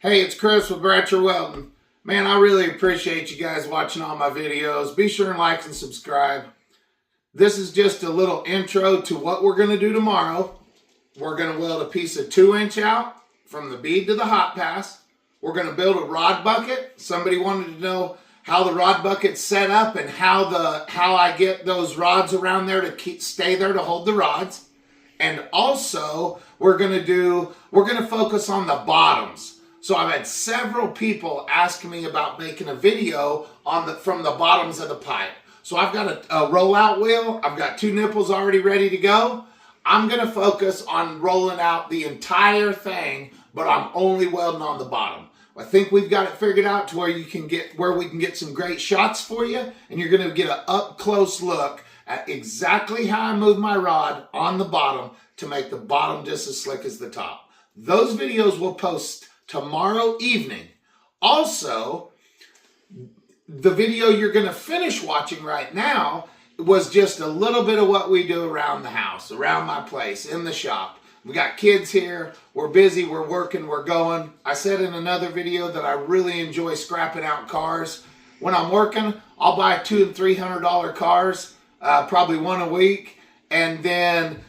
Hey, it's Chris with Welding. Man, I really appreciate you guys watching all my videos. Be sure and like and subscribe. This is just a little intro to what we're going to do tomorrow. We're going to weld a piece of 2-inch out from the bead to the hot pass. We're going to build a rod bucket. Somebody wanted to know how the rod bucket's set up and how I get those rods around there to stay there to hold the rods. And also, we're going to focus on the bottoms. So I've had several people ask me about making a video from the bottoms of the pipe. So I've got a rollout wheel. I've got 2 nipples already ready to go. I'm going to focus on rolling out the entire thing, but I'm only welding on the bottom. I think we've got it figured out to where we can get some great shots for you, and you're going to get an up-close look at exactly how I move my rod on the bottom to make the bottom just as slick as the top. Those videos will post tomorrow evening. Also, the video you're going to finish watching right now was just a little bit of what we do around the house, around my place, in the shop. We got kids here, we're busy, we're working, we're going. I said in another video that I really enjoy scrapping out cars. When I'm working, I'll buy $200 and $300 cars, probably one a week, and then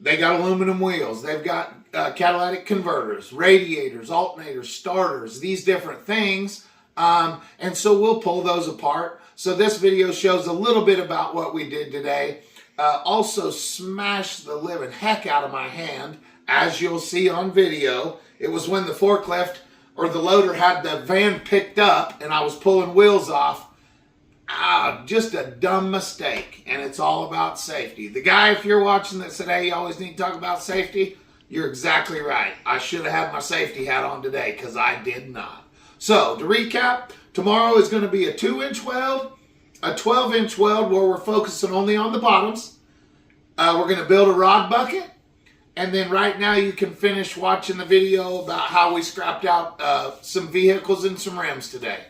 they got aluminum wheels. They've got catalytic converters, radiators, alternators, starters, these different things. And so we'll pull those apart. So this video shows a little bit about what we did today. Also smashed the living heck out of my hand, as you'll see on video. It was when the forklift or the loader had the van picked up and I was pulling wheels off. Just a dumb mistake, and it's all about safety. The guy, if you're watching, that said, hey, you always need to talk about safety, you're exactly right. I should have had my safety hat on today because I did not. So, to recap, tomorrow is going to be a 2-inch weld, a 12-inch weld where we're focusing only on the bottoms. We're going to build a rod bucket, and then right now you can finish watching the video about how we scrapped out some vehicles and some rims today.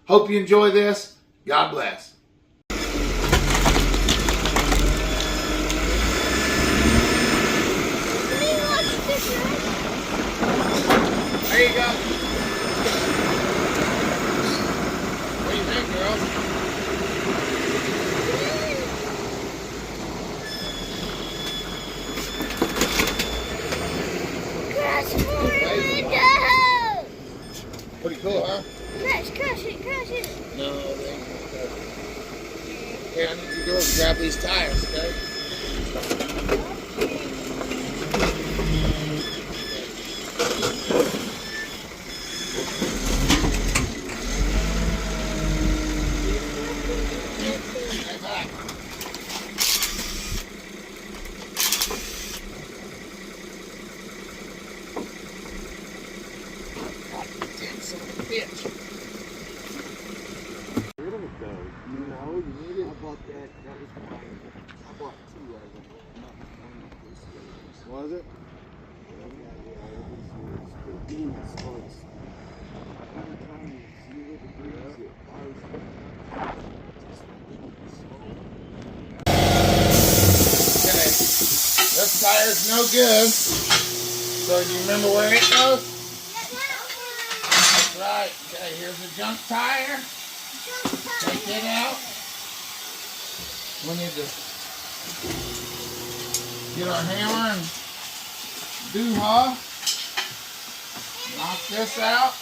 Hope you enjoy this. God bless. There you go. What do you think, girls? Pretty cool, huh? Crush it. No, they ain't gonna cut it. Okay, I need you girls to grab these tires, okay? Stay back. Son of a bitch. You know, you need it. I bought that. That was mine. I bought 2 of them. Was it? Yeah, it was the beans first. Every time you see it, it brings it. Okay, this tire's no good. So do you remember where it goes? That's right. Okay, here's a junk tire. Take it out. We need to get our hammer and doo-ha. Knock this out.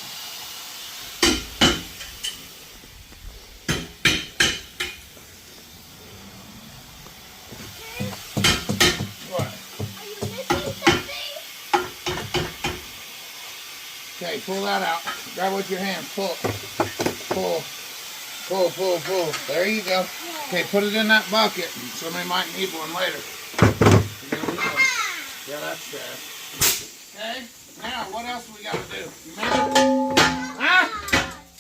What? Are you missing something? Okay, pull that out. Grab with your hand. Pull. Pull. There you go. Okay, put it in that bucket. Somebody might need one later. There we go. Yeah, that's bad. Okay, now what else we got to do? You remember? Ah!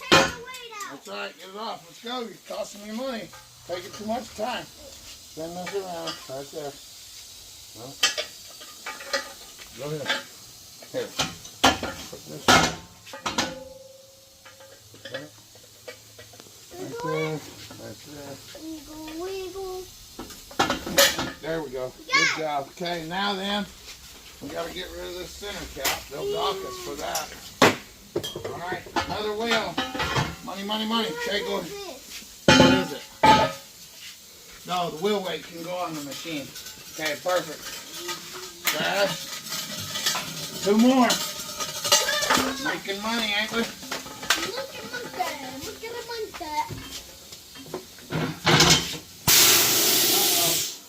Take the weight out. That's right, get it off. Let's go. You're costing me money. Taking too much time. Spin this around. Right there. Well, go ahead. Here. Put this in. Right there. Wiggle. There we go. Yeah. Good job. Okay, now then, we got to get rid of this center cap. They'll dock us for that. Another wheel. Money, money, money. Okay, go ahead. This. What is it? No, the wheel weight can go on the machine. Okay, perfect. Trash. 2 more. Making money, ain't we? Look at monkey. Look at the monkey.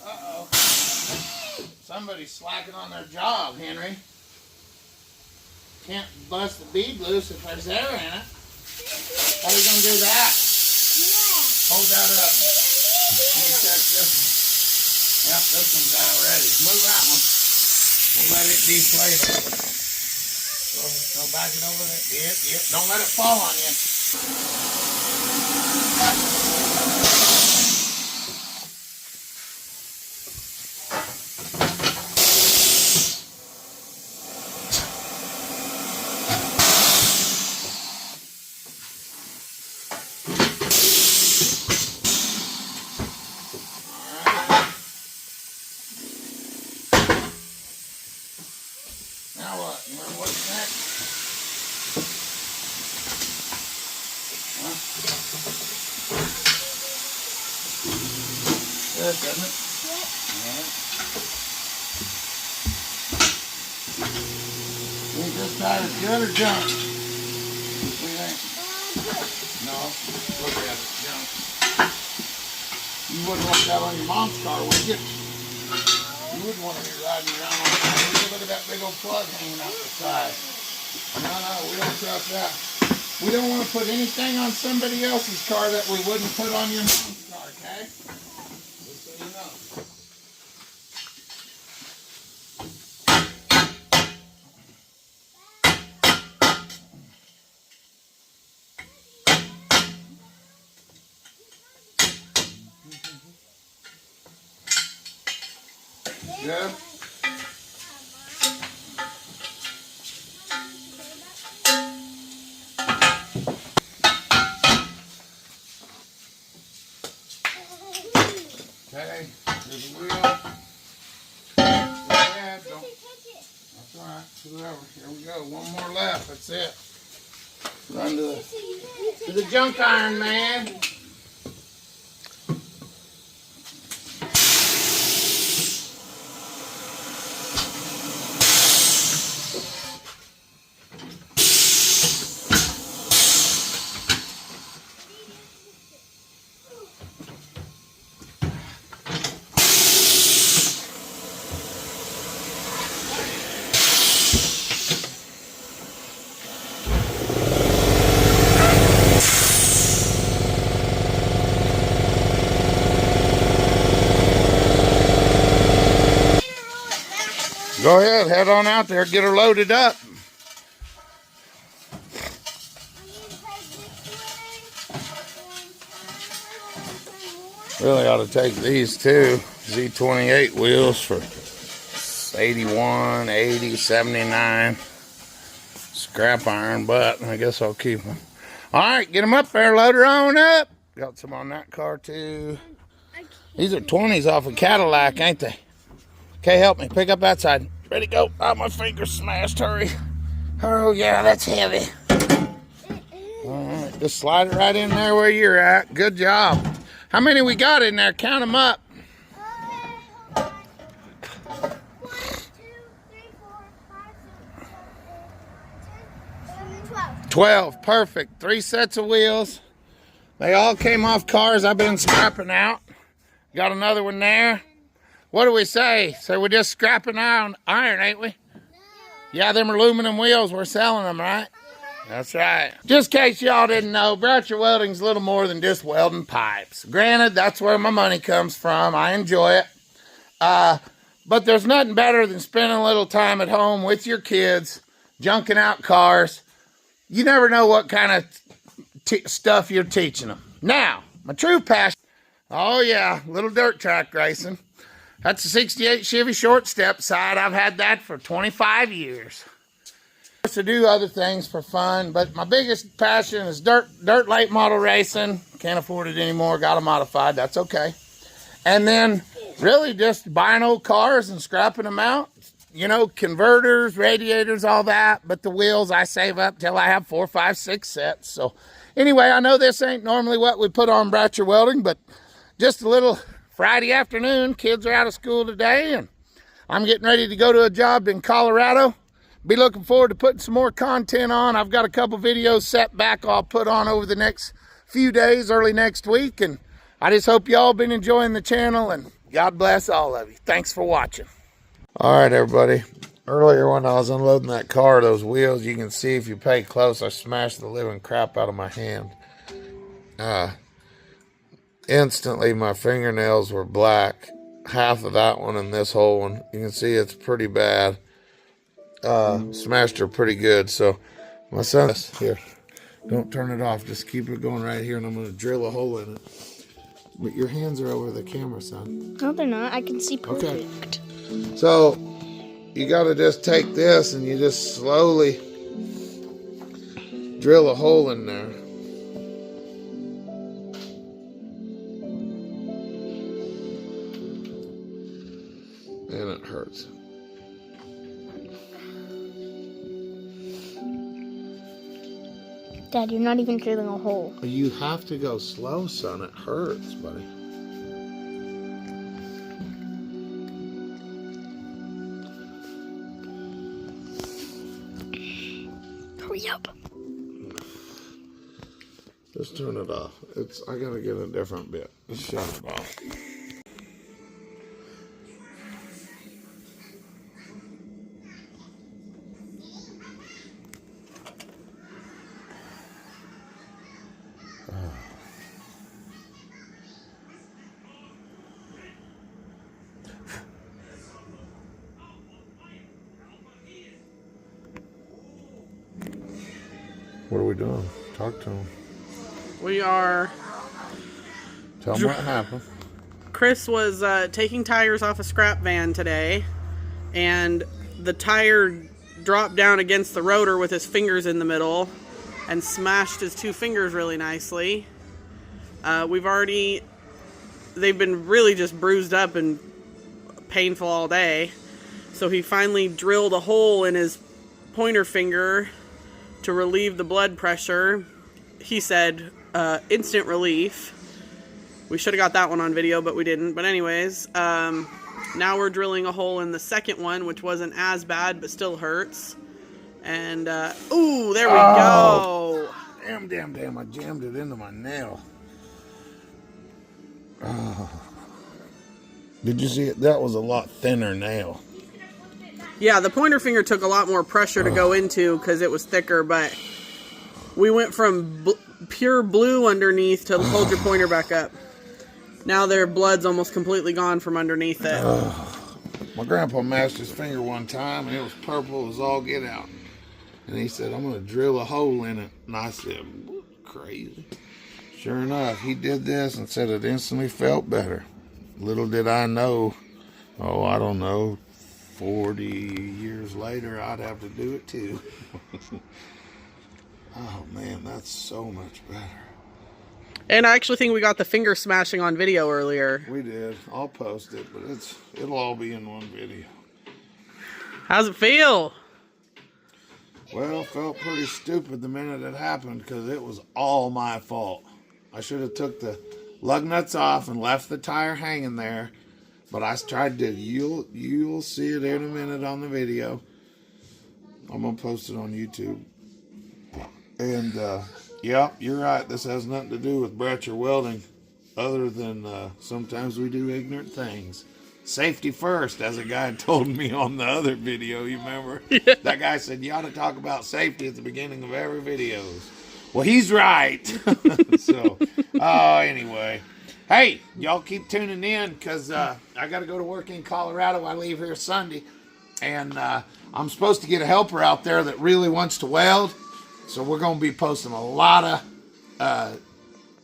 Uh-oh. Somebody's slacking on their job, Henry. Can't bust the bead loose if there's air in it. How are you going to do that? Yeah. Hold that up. Let me check this one. Yep, this one's out already. Move that one. We'll let it deflate. Go back it over there. Yep. Don't let it fall on you. Now what? What's next? Huh? This, doesn't it? Alright. Think this tire is good or junk? What do you think? No. Look at it. Junk. You wouldn't want that on your mom's car, would you? You wouldn't want to be riding around on that. Look at that big old plug hanging out the side. No, we don't trust that. We don't want to put anything on somebody else's car that we wouldn't put on your mom's car, okay? Just so you know. Good? Okay, there's a wheel. That's all right. Whoever. Here we go. One more left. That's it. Run to the junk iron, man. Go ahead, head on out there, get her loaded up. Really ought to take these too. Z28 wheels for 81, 80, 79. Scrap iron, but I guess I'll keep them. All right, get them up there, load her on up. Got some on that car too. These are 20s off a Cadillac, ain't they? Okay, help me. Pick up that side. Ready, go. Oh, my finger's smashed. Hurry. Oh, yeah, that's heavy. All right, just slide it right in there where you're at. Good job. How many we got in there? Count them up. 1, 2, 3, 4, 5, 6, 7, 8, 9, 10, 11, 12. 12. Perfect. 3 sets of wheels. They all came off cars I've been scrapping out. Got another one there. What do we say? So we're just scrapping iron, ain't we? Yeah, them aluminum wheels, we're selling them, right? That's right. Just in case y'all didn't know, Bratcher Welding's a little more than just welding pipes. Granted, that's where my money comes from. I enjoy it. But there's nothing better than spending a little time at home with your kids, junking out cars. You never know what kind of stuff you're teaching them. Now, my true passion, oh yeah, little dirt track racing. That's a 68 Chevy short step side. I've had that for 25 years. To do other things for fun, but my biggest passion is dirt late model racing. Can't afford it anymore. Got them modified. That's okay. And then really just buying old cars and scrapping them out. you know, converters, radiators, all that. But the wheels I save up till I have 4, 5, 6 sets. So anyway, I know this ain't normally what we put on Bratcher Welding, but just a little Friday afternoon. Kids are out of school today, and I'm getting ready to go to a job in Colorado. Be looking forward to putting some more content on. I've got a couple videos set back I'll put on over the next few days, early next week. And I just hope y'all been enjoying the channel, and God bless all of you. Thanks for watching. All right, everybody. Earlier when I was unloading that car, those wheels, you can see if you pay close, I smashed the living crap out of my hand. Instantly, my fingernails were black. Half of that one and this whole one. You can see it's pretty bad. Smashed her pretty good. So my son, here, don't turn it off. Just keep it going right here, and I'm going to drill a hole in it. But your hands are over the camera, son. No, they're not. I can see perfect. Okay. So you got to just take this and you just slowly drill a hole in there. And it hurts. Dad, you're not even drilling a hole. You have to go slow, son. It hurts, buddy. Hurry up. Just turn it off. I gotta get a different bit. Just shut it off. What are we doing? Talk to him. We are. Tell him what happened. Chris was taking tires off a scrap van today, and the tire dropped down against the rotor with his fingers in the middle and smashed his 2 fingers really nicely. They've been really just bruised up and painful all day. So he finally drilled a hole in his pointer finger to relieve the blood pressure. He said instant relief. We should have got that one on video, but we didn't. But anyways, now we're drilling a hole in the second one, which wasn't as bad, but still hurts. And, ooh, there we go. Damn, I jammed it into my nail. Oh. Did you see it? That was a lot thinner nail. Yeah, the pointer finger took a lot more pressure to go into because it was thicker, but we went from pure blue underneath to hold your pointer back up. Now their blood's almost completely gone from underneath it. My grandpa mashed his finger one time, and it was purple as all get out. And he said, I'm going to drill a hole in it. And I said, crazy. Sure enough, he did this and said it instantly felt better. Little did I know, I don't know, 40 years later, I'd have to do it too. Oh man, that's so much better. And I actually think we got the finger smashing on video earlier. We did. I'll post it, but it'll all be in one video. How's it feel? Well, felt pretty stupid the minute it happened because it was all my fault. I should have took the lug nuts off and left the tire hanging there. But I tried to, you'll see it in a minute on the video. I'm going to post it on YouTube. And, yeah, you're right. This has nothing to do with Bratcher Welding other than sometimes we do ignorant things. Safety first, as a guy told me on the other video, you remember? Yeah. That guy said, you ought to talk about safety at the beginning of every video. Well, he's right. So, anyway. Hey, y'all keep tuning in because I got to go to work in Colorado. I leave here Sunday. And I'm supposed to get a helper out there that really wants to weld. So we're going to be posting a lot of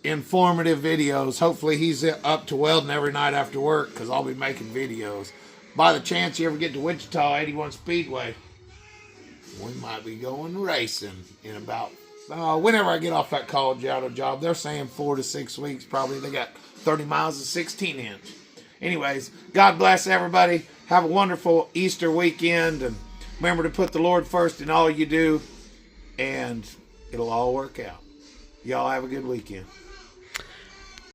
informative videos. Hopefully he's up to welding every night after work because I'll be making videos. By the chance you ever get to Wichita 81 Speedway, we might be going racing in about, whenever I get off that college auto job. They're saying 4 to 6 weeks probably. They got 30 miles of 16-inch. Anyways, God bless everybody. Have a wonderful Easter weekend, and remember to put the Lord first in all you do, and it'll all work out. Y'all have a good weekend.